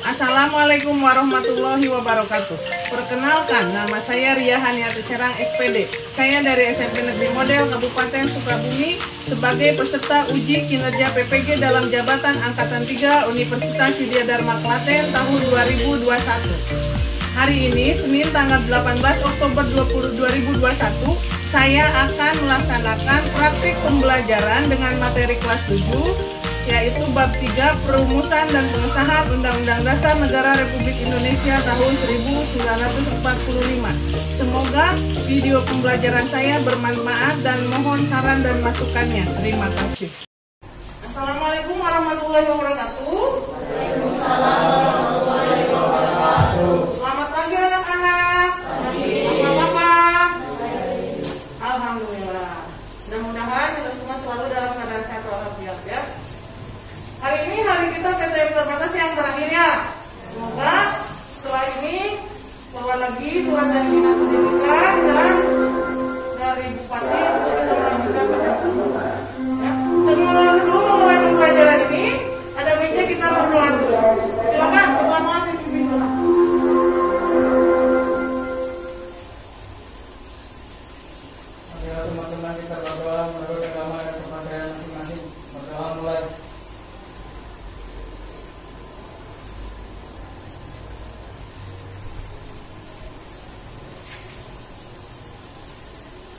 Assalamualaikum warahmatullahi wabarakatuh. Perkenalkan, nama saya Ria Haniati Serang, SPD. Saya dari SMP Negeri Model Kabupaten Sukabumi sebagai peserta uji kinerja PPG dalam jabatan Angkatan 3 Universitas Widya Dharma Klaten tahun 2021. Hari ini, Senin tanggal 18 Oktober 2021, saya akan melaksanakan praktik pembelajaran dengan materi kelas 7, yaitu bab 3 Perumusan dan Pengesahan Undang-Undang Dasar Negara Republik Indonesia tahun 1945. Semoga video pembelajaran saya bermanfaat dan mohon saran dan masukannya. Terima kasih. Assalamualaikum warahmatullahi wabarakatuh. Waalaikumsalam warahmatullahi wabarakatuh. Selamat pagi anak-anak. Bapak-bapak. Alhamdulillah. Mudah-mudahan kita semua selalu dalam keadaan sehat walafiat ya. Hari ini hari kita PTM terbatas yang terakhir ya. Semoga setelah ini keluar lagi surat dari Dinas Pendidikan dan dari Bupati untuk kita melanjutkan PTM. Ya. Sebelum memulai pembelajaran ini, ada baiknya kita berdoa dulu. Silakan berdoa pimpin doa. Ayo teman-teman kita berdoa menurut agama dan kepercayaan masing-masing. Berdoa mulai.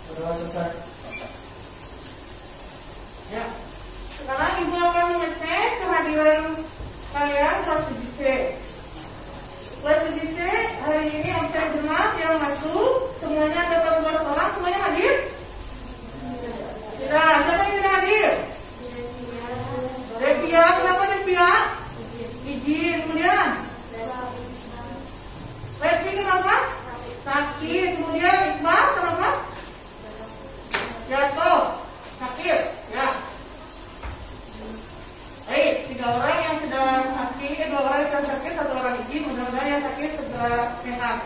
Berdoa selesai. Ya. Sekarang Ibu akan mengecek kehadiran kalian kelas 7C. Kelas 7C hari ini absen genap yang masuk semuanya ada 14 orang, semuanya hadir? Tidak, siapa yang tidak hadir? Devia, kenapa Devia? Izin, kemudian? Levi kenapa? Sakit, kemudian Iqbal kenapa? Jatuh, sakit, ya. Baik, 3 orang yang sedang sakit, 2 orang yang sakit, 1 orang izin, mudah-mudahan yang sakit segera sehat.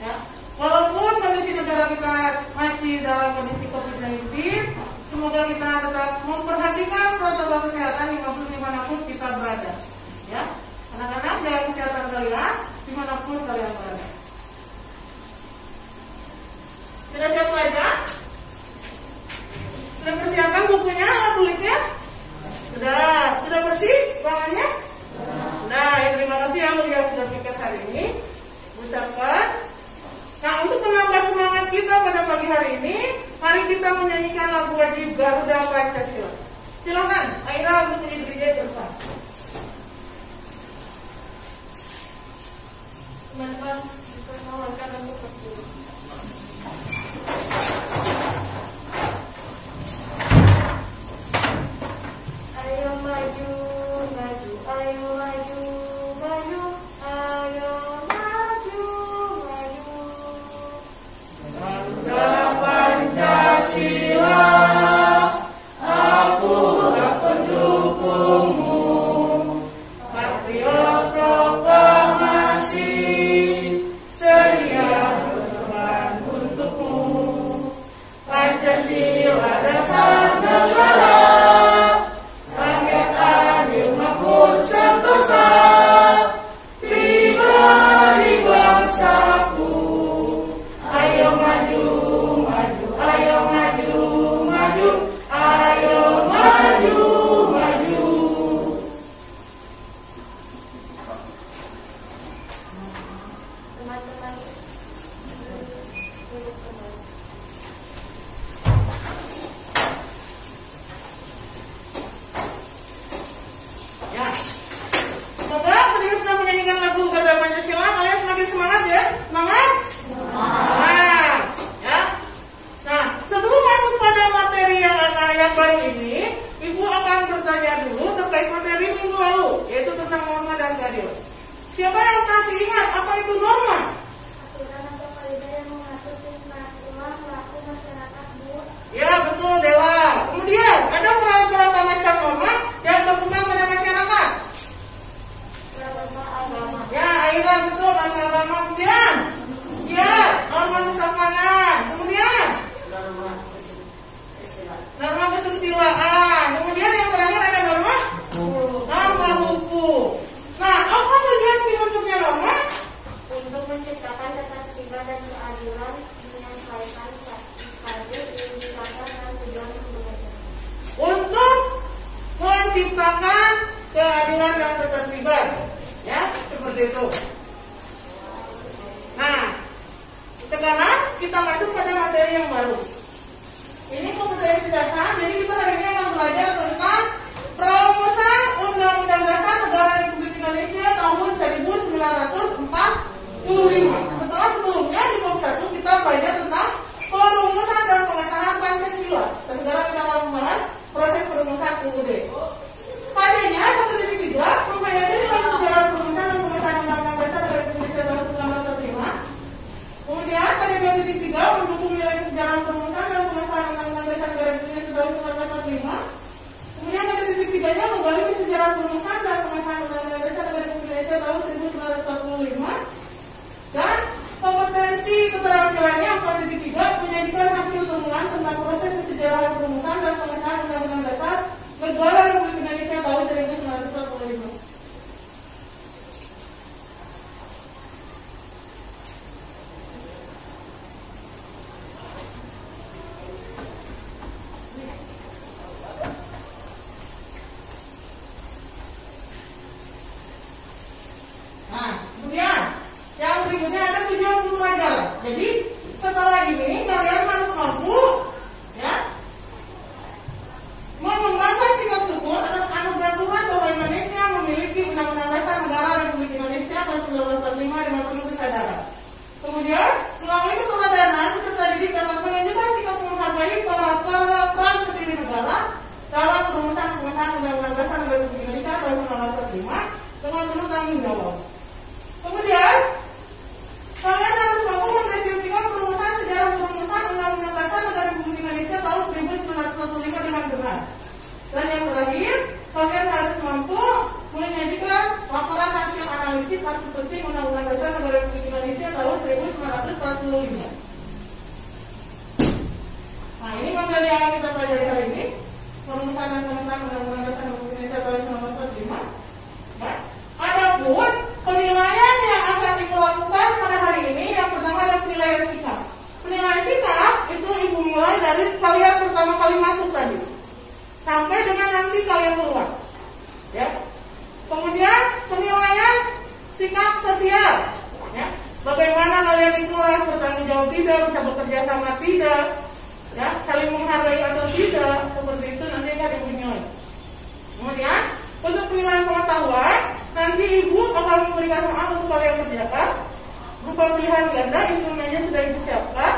Ya. Walaupun kondisi negara kita masih dalam kondisi COVID-19, semoga kita tetap memperhatikan protokol kesehatan dimanapun kita berada. Ya, anak-anak jaga kesehatan kalian dimanapun kalian berada. Sudah siap belajar? Sudah persiapkan bukunya, tulisnya? Sudah bersih ruangannya? Nah, ya, terima kasih ya yang sudah pikir hari ini. Ucapkan. Nah, untuk menambah semangat kita pada pagi hari ini, mari kita menyanyikan lagu wajib Garuda Pancasila. Silakan, Aira untuk menjadi DJ bersama. Teman-teman, diperkenalkan untuk berdiri. Ayo maju, maju, ayo maju, maju, ayo maju, maju. Garuda Pancasila, aku tak pendukungmu. Patriot proklamasi, sedia berkorban untukmu. Pancasila dasar negara, rakyat adil makmur sentosa, pribadi bangsaku. Ayo maju, maju, ayo maju, maju, ayo maju, maju. Teman-teman, duduk kembali. Ya. Semoga ketika sudah menyanyikan lagu Garuda Pancasila, kalian semakin semangat ya. Semangat? Semangat. Ya. Nah, sebelum masuk pada materi yang baru ini, Ibu akan bertanya dulu terkait materi minggu lalu, yaitu tentang norma dan keadilan. Siapa yang masih ingat apa itu norma? Aturan atau kaidah yang mengatur perilaku pelaku masyarakat, Bu. Ya, betul Dela. Kemudian, ada berapa macam norma yang berkembang pada masyarakat? Berapa agama? Ya, Aira betul, norma agama. Kemudian, ya, norma kesopanan. Kemudian, norma kesusilaan. Kemudian yang terakhir ada norma hukum. Nah, apa tujuan menciptakan keadilan dan ketertiban, ya seperti itu. Nah, sekarang kita masuk pada materi yang baru. Ini kompetensi dasar. Jadi kita hari ini akan belajar tentang Perumusan Undang-Undang Dasar Negara Republik Indonesia tahun 1945. Setelah sebelumnya di bab 1 kita belajar tentang perumusan dan pengesahan Pancasila. Dan sekarang kita akan membahas proses perumusan UUD. Padanya 1.3 mempelajari nilai sejarah perumusan dan pengesahan Undang-Undang Dasar Negara Republik Indonesia tahun 1945. Kemudian pada 2.3 mendukung nilai sejarah perumusan dan pengesahan Undang-Undang Dasar Negara Republik Indonesia tahun 1945. Kemudian pada titik 3-nya membalik sejarah perumusan dan pengesahan Undang-Undang Dasar Negara Republik Indonesia tahun 1945. Dan kompetensi keterampilannya 4.3 menyajikan hasil temuan tentang proses sejarahan perumusan dan pengesahan Undang-Undang Dasar Negara Republik Indonesia tahun 1945. Jadi setelah ini kalian harus mampu, ya, mengembangkan sikap syukur atas anugerah Tuhan bahwa Indonesia memiliki Undang-Undang Dasar Negara Republik Indonesia tahun 1945 dengan penuh kesadaran. Kemudian melalui kesadaran serta didik dapat menunjukkan sikap menghargai peran pendiri negara dalam perumusan pengesahan Undang-Undang Dasar Negara Republik Indonesia tahun 1945 dengan penuh tanggung jawab. Kemudian kalian harus mampu mendeskripsikan perumusan sejarah perumusan Undang-Undang Dasar Negara Republik Indonesia tahun 1945 dengan benar. Dan yang terakhir, kalian harus mampu menyajikan laporan hasil analisis arti penting Undang-Undang Dasar Negara Republik Indonesia tahun 1945. Nah, ini materi yang kita pelajari hari ini, perumusan dan pengesahan Undang-Undang Dasar Republik Indonesia tahun 1945. Ya. Adapun penilaian yang akan ibu lakukan pada hari ini, yang pertama adalah penilaian sikap. Penilaian sikap itu ibu mulai dari kalian pertama kali masuk tadi sampai dengan nanti kalian keluar, ya. Kemudian penilaian sikap sosial, ya. Bagaimana kalian itu bertanggung jawab tidak, bisa bekerja sama tidak, ya, saling menghargai atau tidak, seperti itu nanti akan ibu nilai. Kemudian untuk penilaian pengetahuan, nanti ibu akan memberikan soal untuk kalian kerjakan berupa pilihan ganda, instrumennya sudah ibu siapkan.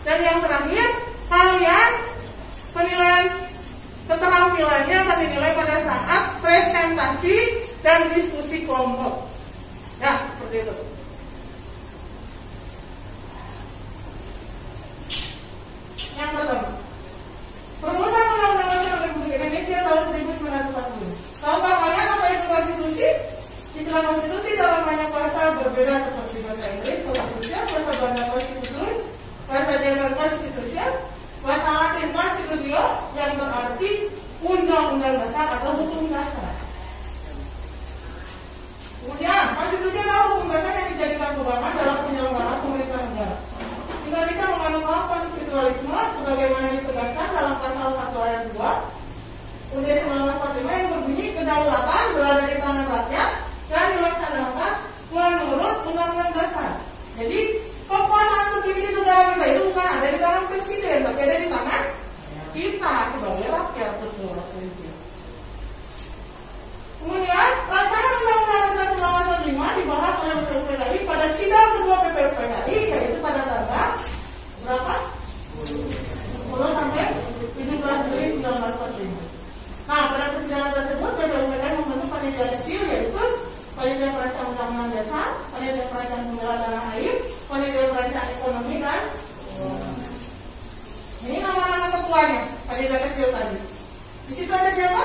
Dan yang terakhir, kalian penilaian keterampilannya akan dinilai pada saat presentasi dan diskusi kelompok. Ya, seperti itu. Yang pertama, perumusan Undang-Undang Dasar Republik Indonesia tahun 1945. Tahukah kalian apa itu konstitusi? Istilah konstitusi dalam banyak bahasa berbeda seperti bahasa Inggris, Konstitusi, bahasa Belanda Konstitusi, bahasa Jerman Konstitusi, bahasa Latin Constitutio yang berarti undang-undang dasar atau hukum dasar. Kemudian konstitusi adalah hukum dasar yang dijadikan pegangan dalam penyelenggaraan pemerintah negara. Indonesia menganut konstitusionalisme sebagaimana ditegaskan dalam pasal 1 ayat 2 UUD 1945 yang berbunyi kedaulatan berada di tangan rakyat dan dilaksanakan menurut Undang-Undang Dasar. Jadi kekuasaan untuk memiliki negara kita itu bukan ada di tangan presiden, tapi ada di tangan kita sebagai rakyat, betul. Kemudian rancangan Undang-Undang Dasar 1945 dibahas oleh PPUPKI pada sidang kedua PPUPKI, yaitu pada tanggal berapa? 10 sampai 17 Juli 1945. Nah, pada persidangan tersebut PPUPKI membentuk panitia kecil, yaitu panitia perancang Undang-Undang Dasar, panitia perancang pembela tanah air, panitia perancang ekonomi dan ini nama-nama ketuanya, panitia kecil tadi. Di situ ada siapa?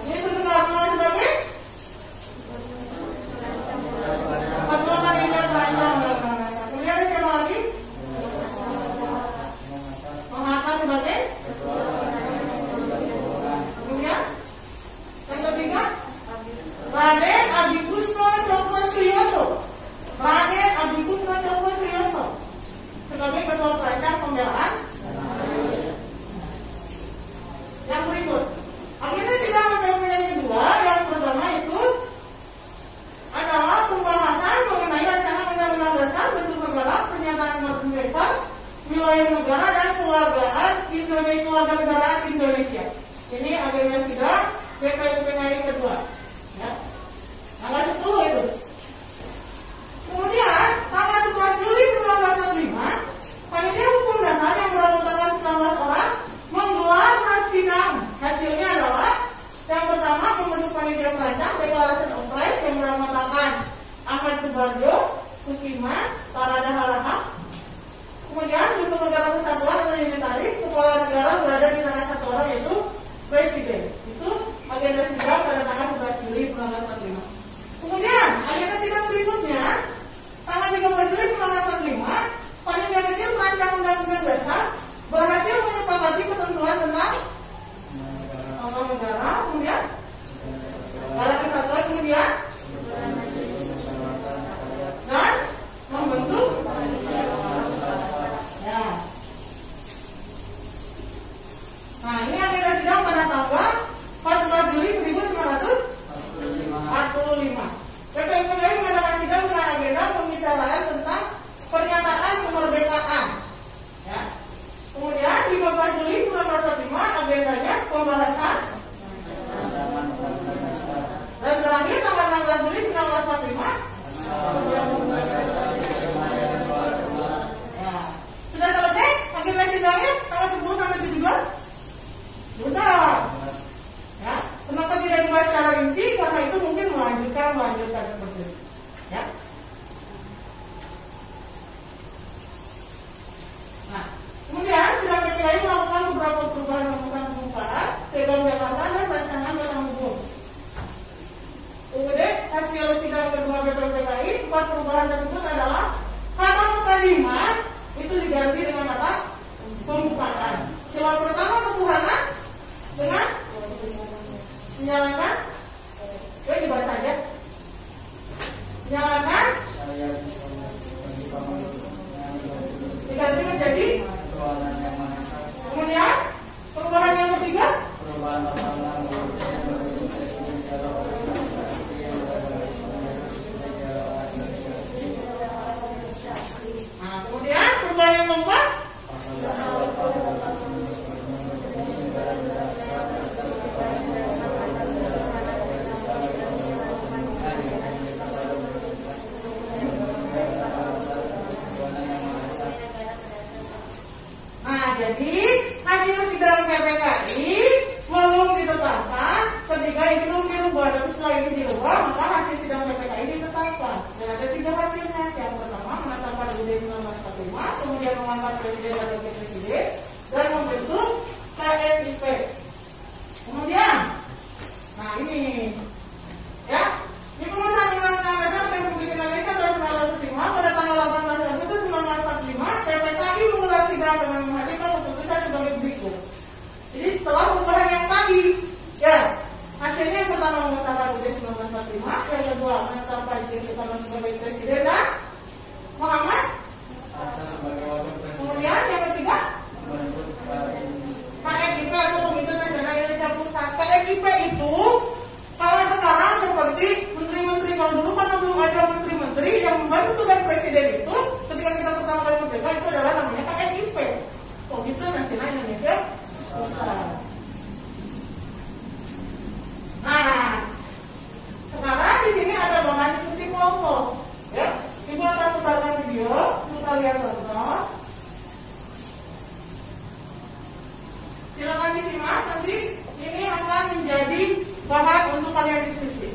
Ini sebenarnya sebagai ketua panitia perancang Undang-Undang Dasar. Kemudian ada siapa lagi? Mengatakan sebagai yang ketiga, Raden Adikusno Cokro Suyoso. Raden Adikusno Cokro Suyoso sebagai ketua perancang pembelaan Kewarganegaraan Indonesia. Ini agenda sidang PPUPKI kedua. Ya. Tanggal 10 itu. Kemudian tanggal 4 Juli 1945, Panitia Hukum Dasar yang beranggotakan 19 orang menggelar sidang. Hasilnya adalah yang pertama membentuk panitia perancang Declaration of Rights yang beranggotakan Ahmad Subarjo, Sukiman, Parada Harahap. Kemudian bentuk negara kesatuan atau unitaris, kepala negara berada di tangan satu orang yaitu presiden. Itu agenda sidang pada tanggal 11 Juli 1945. Kemudian agenda sidang berikutnya tanggal 13 Juli 1945, panitia kecil perancang undang-undang dasar berhasil menyepakati ketentuan tentang negara, kemudian negara kesatuan, kemudian dan membentuk ya. Nah, ini agenda sidang pada tanggal 14 Juli 1945. PPUPKI mengadakan sidang dengan agenda pembicaraan tentang pernyataan kemerdekaan. Ya. Kemudian 15 Juli 1945 agendanya pembahasan. Dan terakhir tanggal 16 Juli 1945. Ya. Sudah selesai agenda sidangnya tanggal 10 sampai 17? Sudah. Ya. Kenapa tidak dibahas secara rinci? Karena itu mungkin melanjutkan seperti itu. Ya. Nah, kemudian sidang PPKI melakukan beberapa perubahan pembukaan Piagam Jakarta dan rancangan Batang Hukum. UUD hasil sidang kedua PPKI, 4 perubahan tersebut adalah kata mukadimah itu diganti dengan kata pembukaan. Sila pertama ketuhanan dengan menyalakan, dibaca aja. Menyalakan diganti menjadi. Kemudian perubahan yang ketiga, nah, kemudian perubahan yang keempat, jadi hasil sidang PPKI belum ditetapkan ketika ini belum dirubah, tapi setelah ini dirubah maka hasil sidang PPKI ditetapkan. Dan ada 3 hasilnya. Yang pertama menetapkan UUD 1945, kemudian mengangkat presiden dan wakil presiden dan membentuk KNIP. Kemudian, nah ini ya, di pengesahan Undang-Undang Dasar Republik Indonesia tahun 1945 pada tanggal 18 Agustus 1945, PPKI menggelar sidang dengan menghadirkan keputusan sebagai berikut. Jadi setelah perubahan yang tadi, ya hasilnya yang pertama menetapkan UUD 1945, yang kedua menetapkan Jim Soekarno sebagai presiden dan Muhammad kemudian yang ketiga KNIP atau Komite Nasional Indonesia Pusat. KNIP itu kalau sekarang seperti menteri-menteri, kalau dulu kan belum ada menteri-menteri yang membantu tugas presiden itu ketika kita pertama kali merdeka, itu adalah namanya KNIP, Komite Nasional Indonesia Pusat. Nah, sekarang di sini ada bahan diskusi kelompok, ya. Ibu akan putarkan video untuk kalian tonton. Silakan disimak, nanti ini akan menjadi bahan untuk kalian diskusi.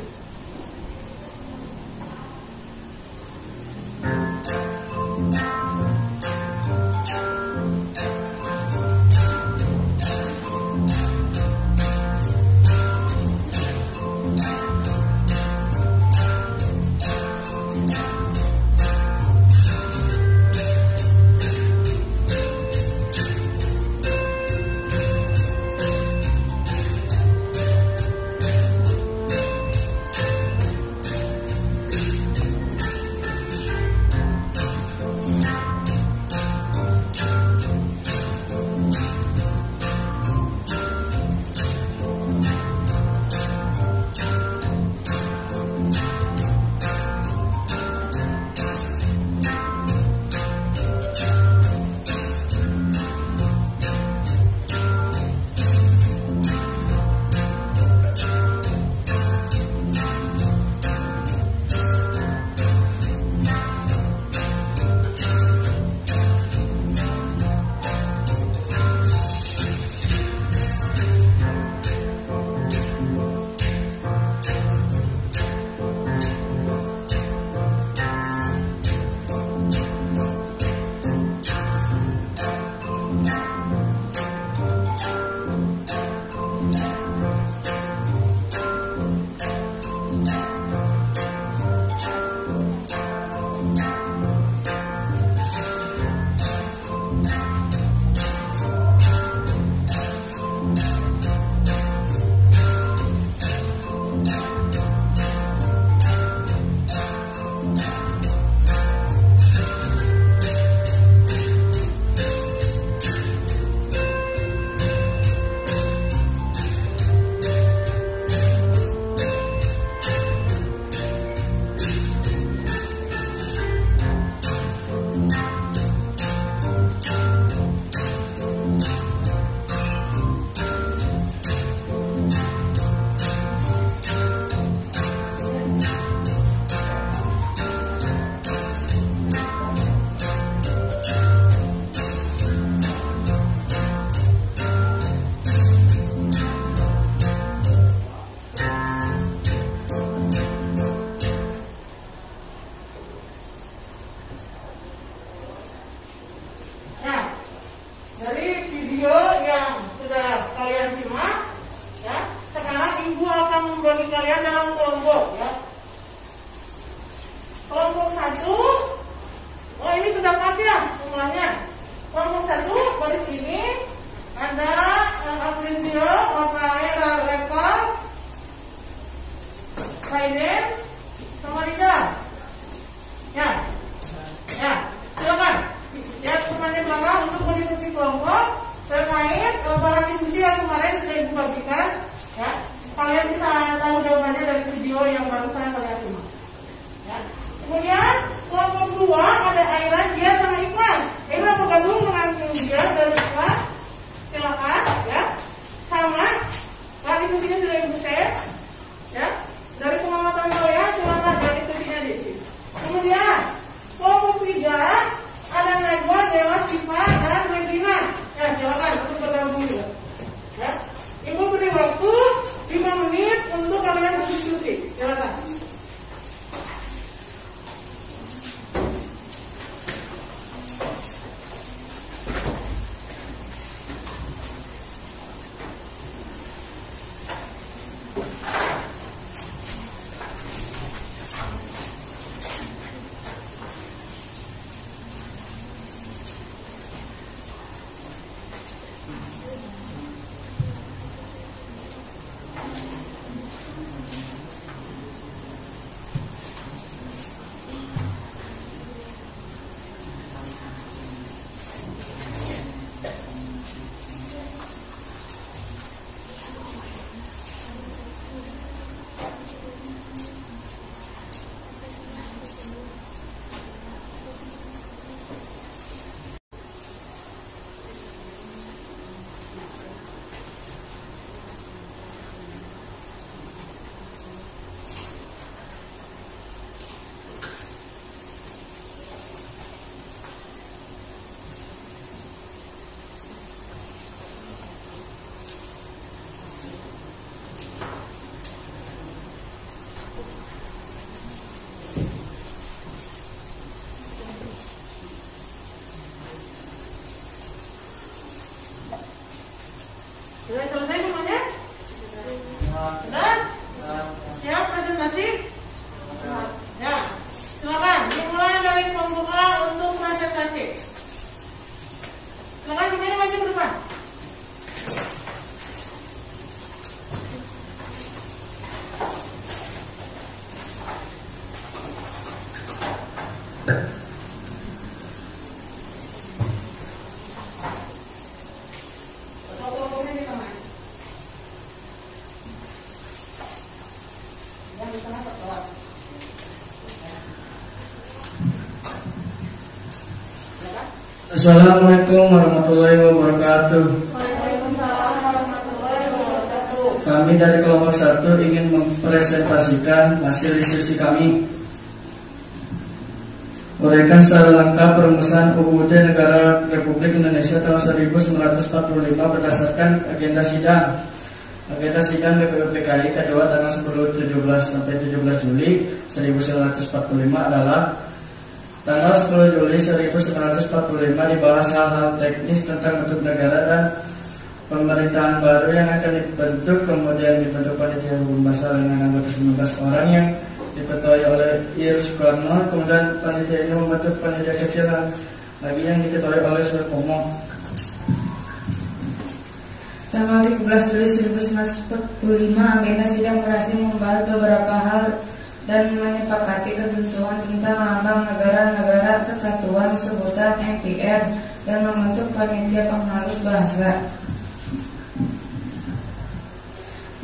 buktinya sudah Ibu share, ya. Dari pengamatan saya, silakan dari studinya di sini. Kemudian kelompok 3 ada Najwa, Dela, Siva, dan Regina. Ya, silakan untuk bergabung juga. Ya, Ibu beri waktu 5 menit untuk kalian berdiskusi. Silakan. Sudah selesai semuanya? Sudah? Siap presentasi? Ya, silakan dimulai dari pembuka untuk presentasi. Silakan semuanya maju ke depan. Assalamualaikum warahmatullahi wabarakatuh. Kami dari kelompok 1 ingin mempresentasikan hasil diskusi kami. Uraikan secara lengkap perumusan UUD Negara Republik Indonesia tahun 1945 berdasarkan agenda sidang. Agenda sidang BPUPKI kedua tanggal 17 sampai 17 Juli 1945 adalah tanggal 10 Juli 1945 dibahas hal-hal teknis tentang bentuk negara dan pemerintahan baru yang akan dibentuk, kemudian dibentuk panitia hukum basar dengan anggota 19 orang yang diketuai oleh Ir Soekarno, kemudian panitia ini membentuk panitia kecil lagi yang diketuai oleh Suhartomo. Tanggal 13 Juli 1945 agenda sidang berhasil membahas beberapa hal dan menyepakati ketentuan tentang lambang negara-negara kesatuan sebutan MPR dan membentuk panitia penghalus bahasa.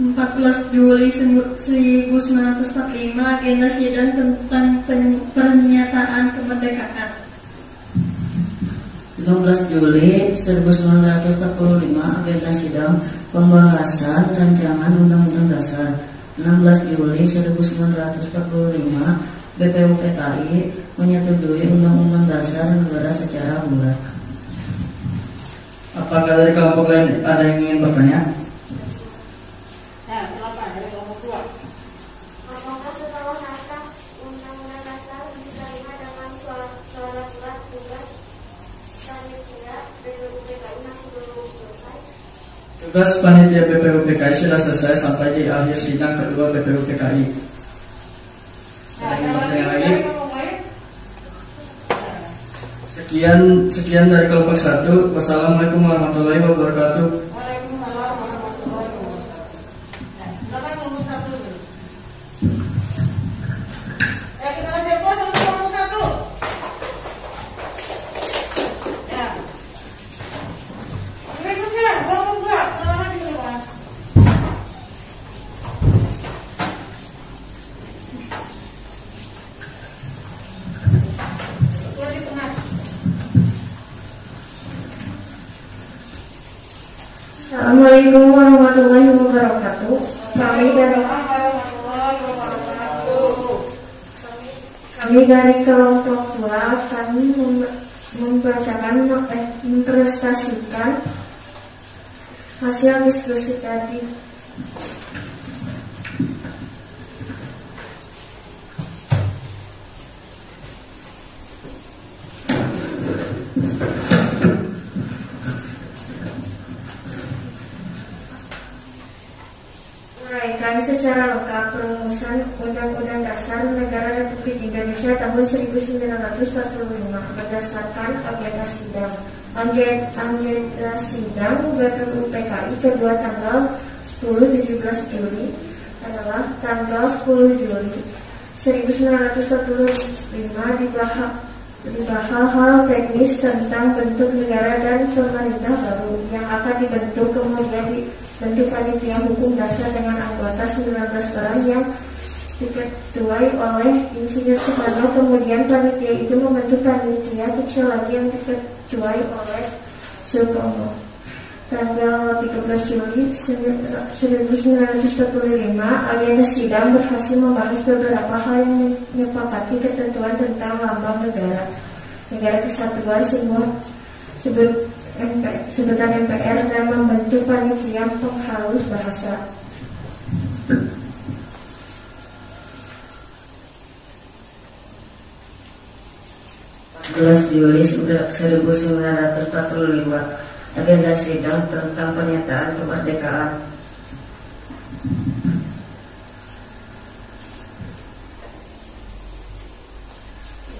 14 Juli 1945 agenda sidang tentang pernyataan kemerdekaan. 15 Juli 1945 agenda sidang pembahasan rancangan Undang-Undang Dasar. 16 Juli 1945 BPUPKI menyetujui Undang-Undang Dasar Negara secara bulat. Apakah dari kelompok lain ada yang ingin bertanya? Ya, silakan dari kelompok 2. Apakah setelah naskah Undang-Undang Dasar diterima dengan suara surat tugas panitia BPUPKI masih belum selesai? Tugas panitia BPUPKI sudah selesai sampai di akhir sidang kedua BPUPKI. Ada yang bertanya lagi? Sekian dari kelompok 1. Wassalamualaikum warahmatullahi wabarakatuh. Waalaikumsalam warahmatullahi wabarakatuh. Ya, silakan kelompok 1 dulu. Ya, kita lanjut untuk kelompok 1. Ya. Berikutnya kelompok 2. Silakan di depan. Ketua di tengah. Assalamualaikum warahmatullahi wabarakatuh. Kami dari kelompok 2 akan membacakan mempresentasikan hasil diskusi tadi. Uraikan secara lengkap perumusan Undang-Undang Dasar Negara Republik Indonesia tahun 1945 berdasarkan agenda sidang. Agenda sidang BPUPKI kedua tanggal 10-17 Juli adalah tanggal 10 Juli 1945 dibahas hal-hal teknis tentang bentuk negara dan pemerintah baru yang akan dibentuk, kemudian dibentuk panitia hukum dasar dengan anggota 19 orang yang diketuai oleh Insinyur Soekarno. Kemudian panitia itu membentuk panitia kecil lagi yang diketuai oleh Soekarno. Tanggal 13 Juli 1945, agenda sidang berhasil membahas beberapa hal yang menyepakati ketentuan tentang lambang negara kesatuan, sebutan MPR, dan membentuk panitia penghalus bahasa. Juli 1945, agenda sidang tentang pernyataan kemerdekaan.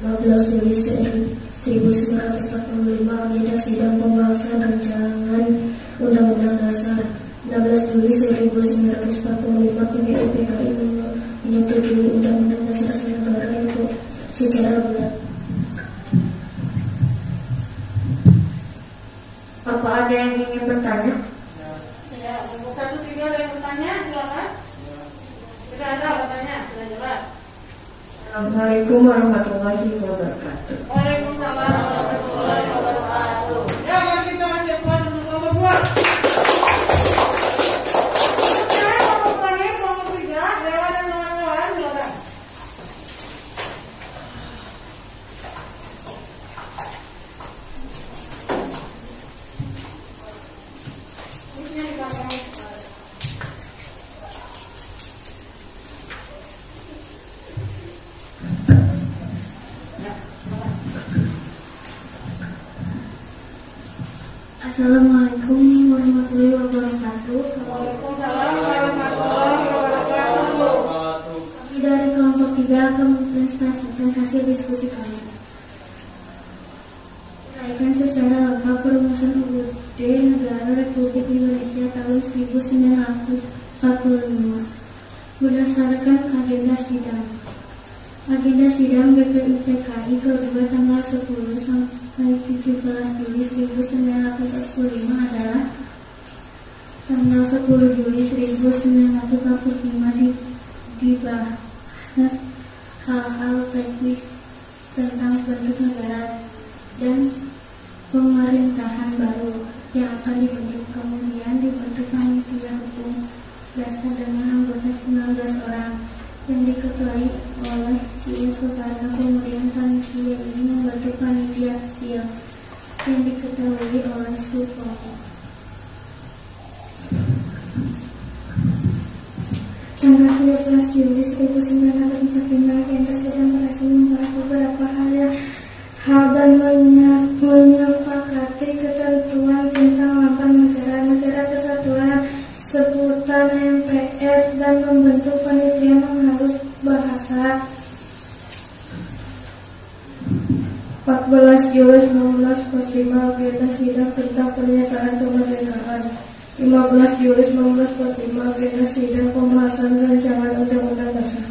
15 Juli 1945, agenda sidang pembahasan rancangan Undang-Undang Dasar. 16 Juli 1945, BPUPKI menyetujui Undang-Undang Dasar Negara itu secara bulat. Apa ada yang ingin bertanya? Ya, untuk 1-3 ada yang bertanya, silakan. Tidak ada bertanya, sudah jelas. Assalamualaikum warahmatullahi wabarakatuh. Waalaikumsalam warahmatullahi wabarakatuh. Ya, mari kita lanjut untuk kelompok 2. Oke, kelompok terakhir, kelompok 3, Dewa dan kawan-kawan, silakan. Assalamualaikum warahmatullahi wabarakatuh. Waalaikumsalam warahmatullahi wabarakatuh. Kami dari kelompok 3 akan mempresentasikan hasil diskusi kami. Uraikan secara lengkap perumusan UUD Negara Republik Indonesia tahun 1945 berdasarkan agenda sidang. Agenda sidang BPUPKI kedua tanggal 10 sampai 17 Juli 1945 adalah tanggal 10 Juli 1945 dibahas hal-hal teknis tentang bentuk negara dan pemerintahan baru yang akan dibentuk, kemudian dibentuk panitia hukum dasar dengan anggota 19 orang yang diketuai oleh Insinyur Soekarno. Kemudian panitia ini membentuk panitia kecil yang diketuai oleh Soekarno. Tanggal 13 Juli 1945, agenda sidang berhasil membahas beberapa hal dan menyepakati ketentuan tentang lambang negara kesatuan, sebutan MPR, dan membentuk panitia penghalus bahasa. 14 Juli 1945, agenda sidang tentang pernyataan kemerdekaan. 15 Juli 1945, agenda sidang pembahasan rancangan Undang-Undang Dasar.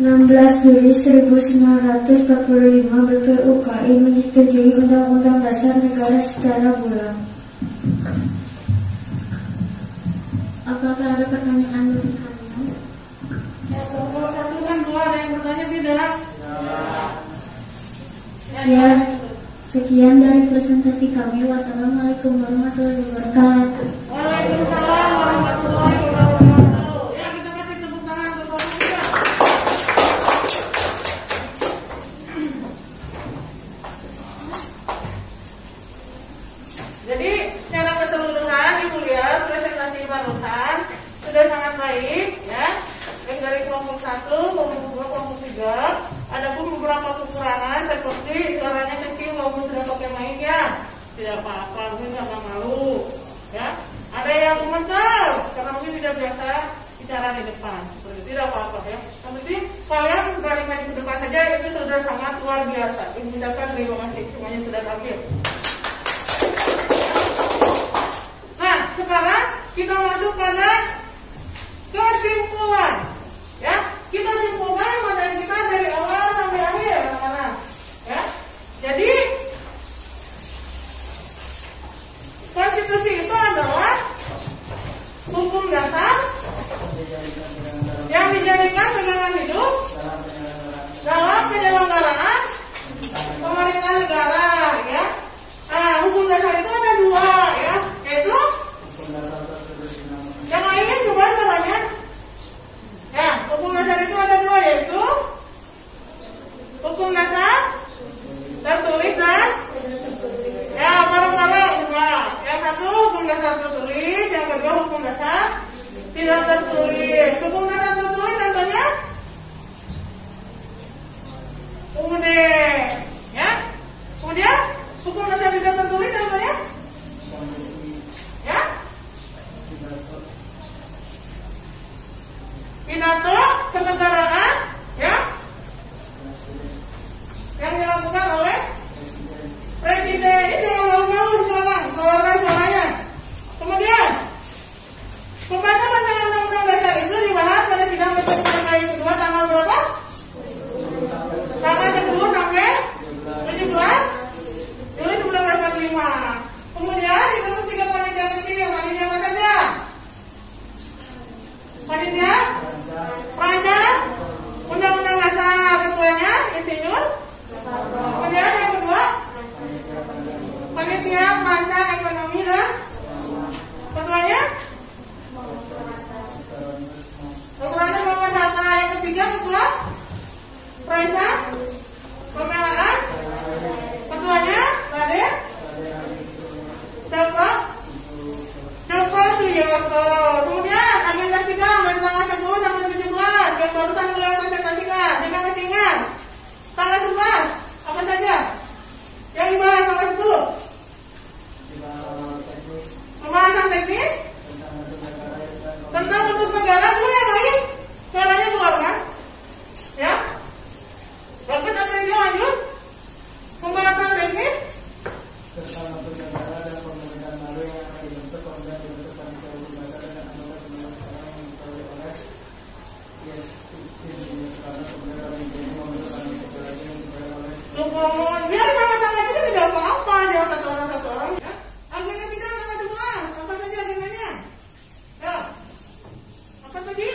16 Juli 1945, BPUPKI menyetujui Undang-Undang Dasar Negara secara bulat. Apakah ada pertanyaan dari kalian? Ya, kelompok 1 dan 2 ada yang bertanya tidak? Ya, Sekian dari presentasi kami. Wassalamualaikum warahmatullahi wabarakatuh. Waalaikumsalam warahmatullahi wabarakatuh. Ya, kita kasih tepuk tangan untuk Bapak juga. Jadi secara keseluruhan Ibu lihat presentasi barusan sudah sangat baik ya. Baik dari kelompok 1, kelompok 2, kelompok 3. Adapun beberapa kekurangan seperti suaranya kecil walaupun sudah pakai mic ya. Tidak apa-apa, mungkin nggak malu ya. Ada yang gemeter karena mungkin tidak biasa bicara di depan. Seperti tidak apa-apa ya. Yang penting kalian dari maju ke depan saja itu sudah sangat luar biasa. Ibu ucapkan terima kasih semuanya sudah hadir. Nah, sekarang kita masuk pada kesimpulan. Ya, kita simpulkan materi kita dari awal sampai akhir, anak-anak. Ya, jadi konstitusi itu adalah hukum dasar yang dijadikan pegangan hidup dalam penyelenggaraan pemerintahan negara. Ya, nah, hukum dasar itu ada dua, ya, yaitu yang lainnya coba caranya. Ya, hukum dasar itu ada dua, yaitu hukum dasar tertulis dan ya bareng-bareng dua. Yang satu hukum dasar tertulis, yang kedua hukum dasar tidak tertulis. Hukum dasar tertulis contohnya UUD, ya. Kemudian hukum dasar tidak tertulis contohnya ya pidato kenegaraan ya yang dilakukan oleh presiden. Ini jangan malu-malu sekarang keluarkan suaranya. Kemudian pembahasan rancangan undang-undang dasar itu dibahas pada sidang pertemuan kali kedua tanggal berapa? Tanggal 10 sampai 17 Juli 1945. Kemudian dibentuk 3 panitia kecil. Panitia apa saja? Panitia Perancang Undang-Undang Dasar, ketuanya Insinyur. Kemudian yang kedua Panitia Perancang Ekonomi dan ketuanya Ketuanya Bapak Hatta. Yang ketiga ketua Perancang Pembelaan, ketuanya Raden Cokro Suyoto. Kemudian agenda sidang dari tanggal 10 sampai 17 yang barusan beliau presentasikan. Jangan masih ingat tanggal 11 apa saja yang dibahas tanggal 10? Pembahasan teknis tentang bentuk negara. Dulu yang lain suaranya keluar kan? Ya, bagus. Apa yang lanjut? Pembahasan teknis bersama negara dan pemerintahan baru yang akan dibentuk, kemudian dibentuk panitia hukum dasar dengan anggota 19 orang yang dipilih oleh kemudian oleh IPN membentuk panitia lagi yang dipilih oleh biar sama-sama kita tidak apa-apa dia satu orang ya. Agenda kita tanggal 11 apa saja agendanya? Ya, apa tadi?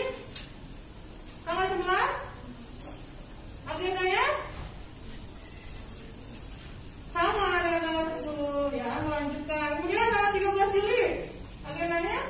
Tanggal 11 agendanya sama dengan tanggal 10 ya, melanjutkan. Kemudian tanggal 13 Juli agendanya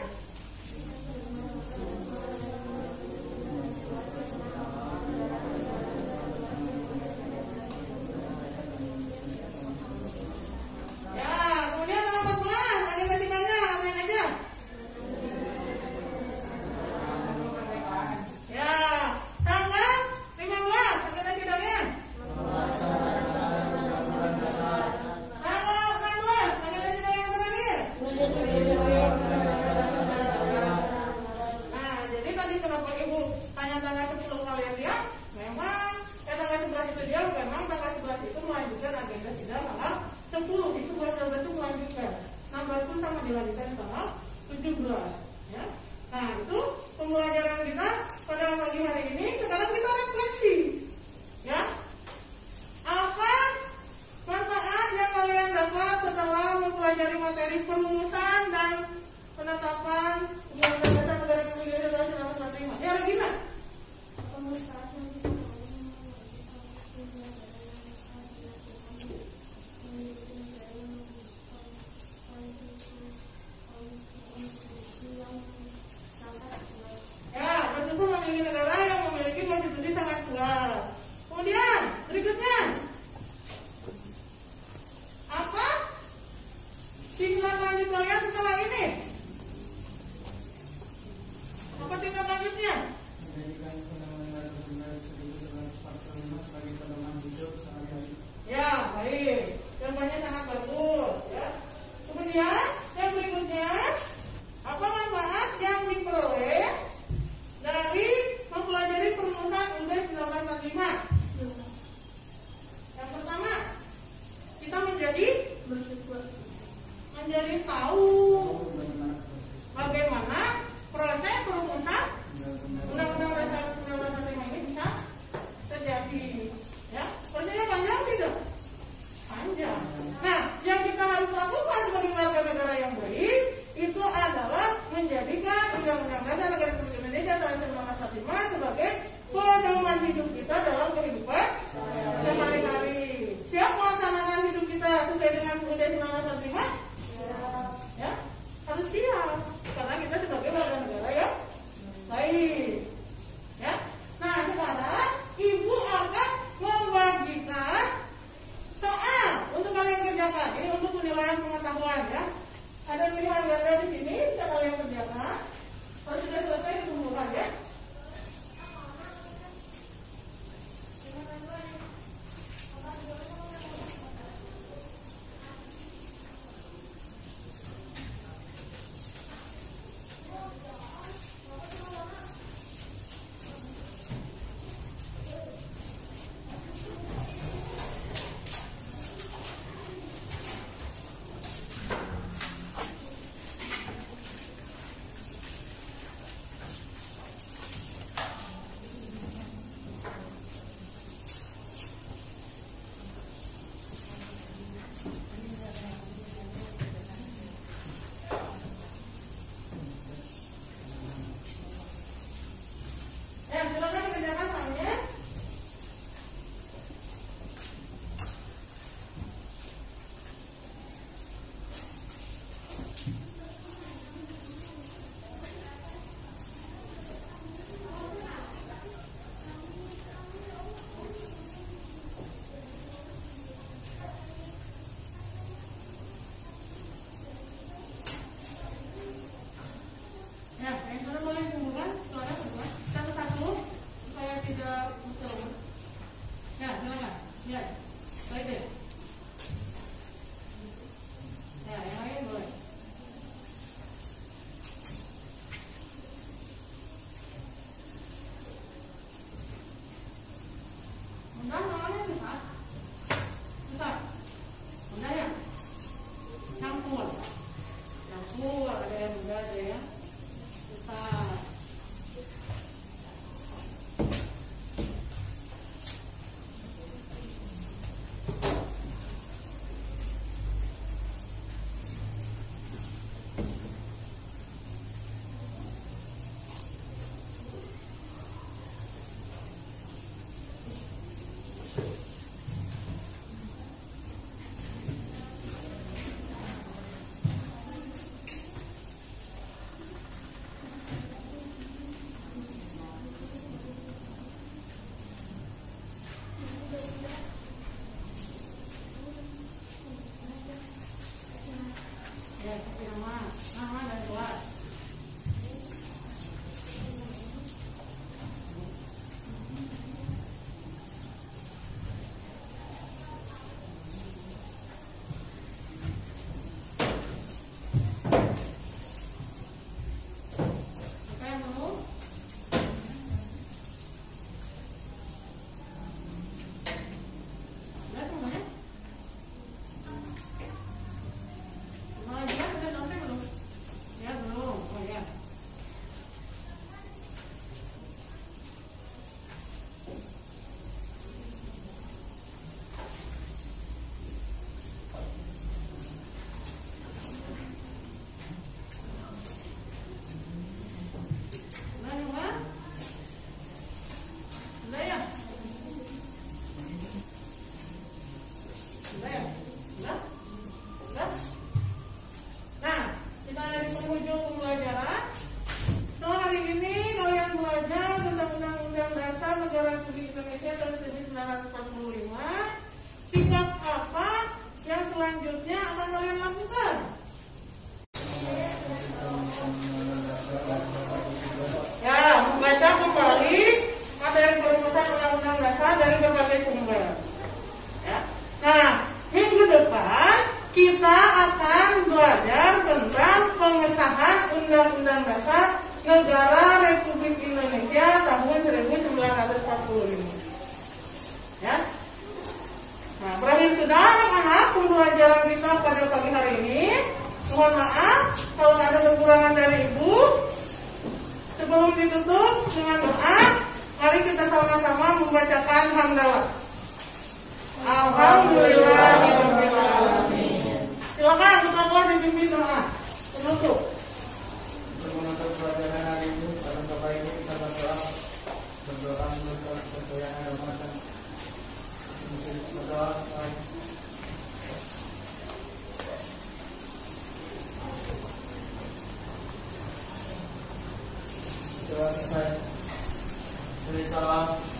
dilanjutkan tanggal 17 ya. Nah, itu pembelajaran kita pada pagi hari ini. Sekarang kita refleksi ya. Apa manfaat yang kalian dapat setelah mempelajari materi perumusan dan penetapan Undang-Undang Dasar Negara Republik Indonesia tahun 1945? Ya, Regina. kalian setelah ini? Apa tingkat lanjutnya? Menjadikan Undang-Undang Dasar 1945 sebagai pedoman hidup sehari-hari. Ya, baik. Jawabannya sangat bagus. Ya. Kemudian yang berikutnya, apa manfaat yang diperoleh dari mempelajari perumusan UUD 1945? Yang pertama, kita menjadi tahu bagaimana proses perumusan Undang-Undang Dasar 1945 ini bisa terjadi. Ya, prosesnya panjang tidak? Panjang. Nah, yang kita harus lakukan sebagai warga negara yang baik itu adalah menjadikan Undang-Undang Dasar Negara Republik Indonesia tahun 1945 sebagai pedoman hidup kita dalam kehidupan sehari-hari. Siap melaksanakan hidup kita sesuai dengan UUD 1945? Ya, harus siap karena kita sebagai warga negara yang baik. Ya. Nah, sekarang Ibu akan membagikan soal untuk kalian kerjakan. Ini untuk penilaian pengetahuan ya. Ada pilihan ganda di sini bisa kalian kerjakan. Kalau sudah selesai dikumpulkan ya. Silakan dikerjakan soalnya. Ya, yang mana boleh dikumpulkan suara semua satu-satu supaya tidak betul. Ya, silakan. Ya, baik deh. Ya, yang lain boleh. Mudah soalnya susah. Susah. Mudah ya? Campur. Campur, ada yang mudah, ada yang susah. Ya, nama dan kelas. Siapa yang mau? Udah semuanya? Dia sudah selesai belum? Ya belum. Oh ya. Udah juga? Udah ya? Udah ya? Udah? Udah? Nah, kita ada di penghujung pembelajaran. So, hari ini kalian belajar tentang Undang-Undang Dasar Negara Republik Indonesia tahun 1945. Sikap apa yang selanjutnya akan kalian lakukan? akan belajar tentang pengesahan Undang-Undang Dasar Negara Republik Indonesia tahun 1945. Ya. Nah, berakhir sudah anak-anak pembelajaran kita pada pagi hari ini. Mohon maaf kalau ada kekurangan dari Ibu. Sebelum ditutup dengan doa, mari kita sama-sama membacakan hamdalah. Alhamdulillahirabbil alamin. Silakan kita dipimpin doa penutup. Untuk menutup pelajaran hari ini, pada Bapak Ibu kita berdoa menurut sesuai agama dan berdoa. Doa selesai. Beri salam.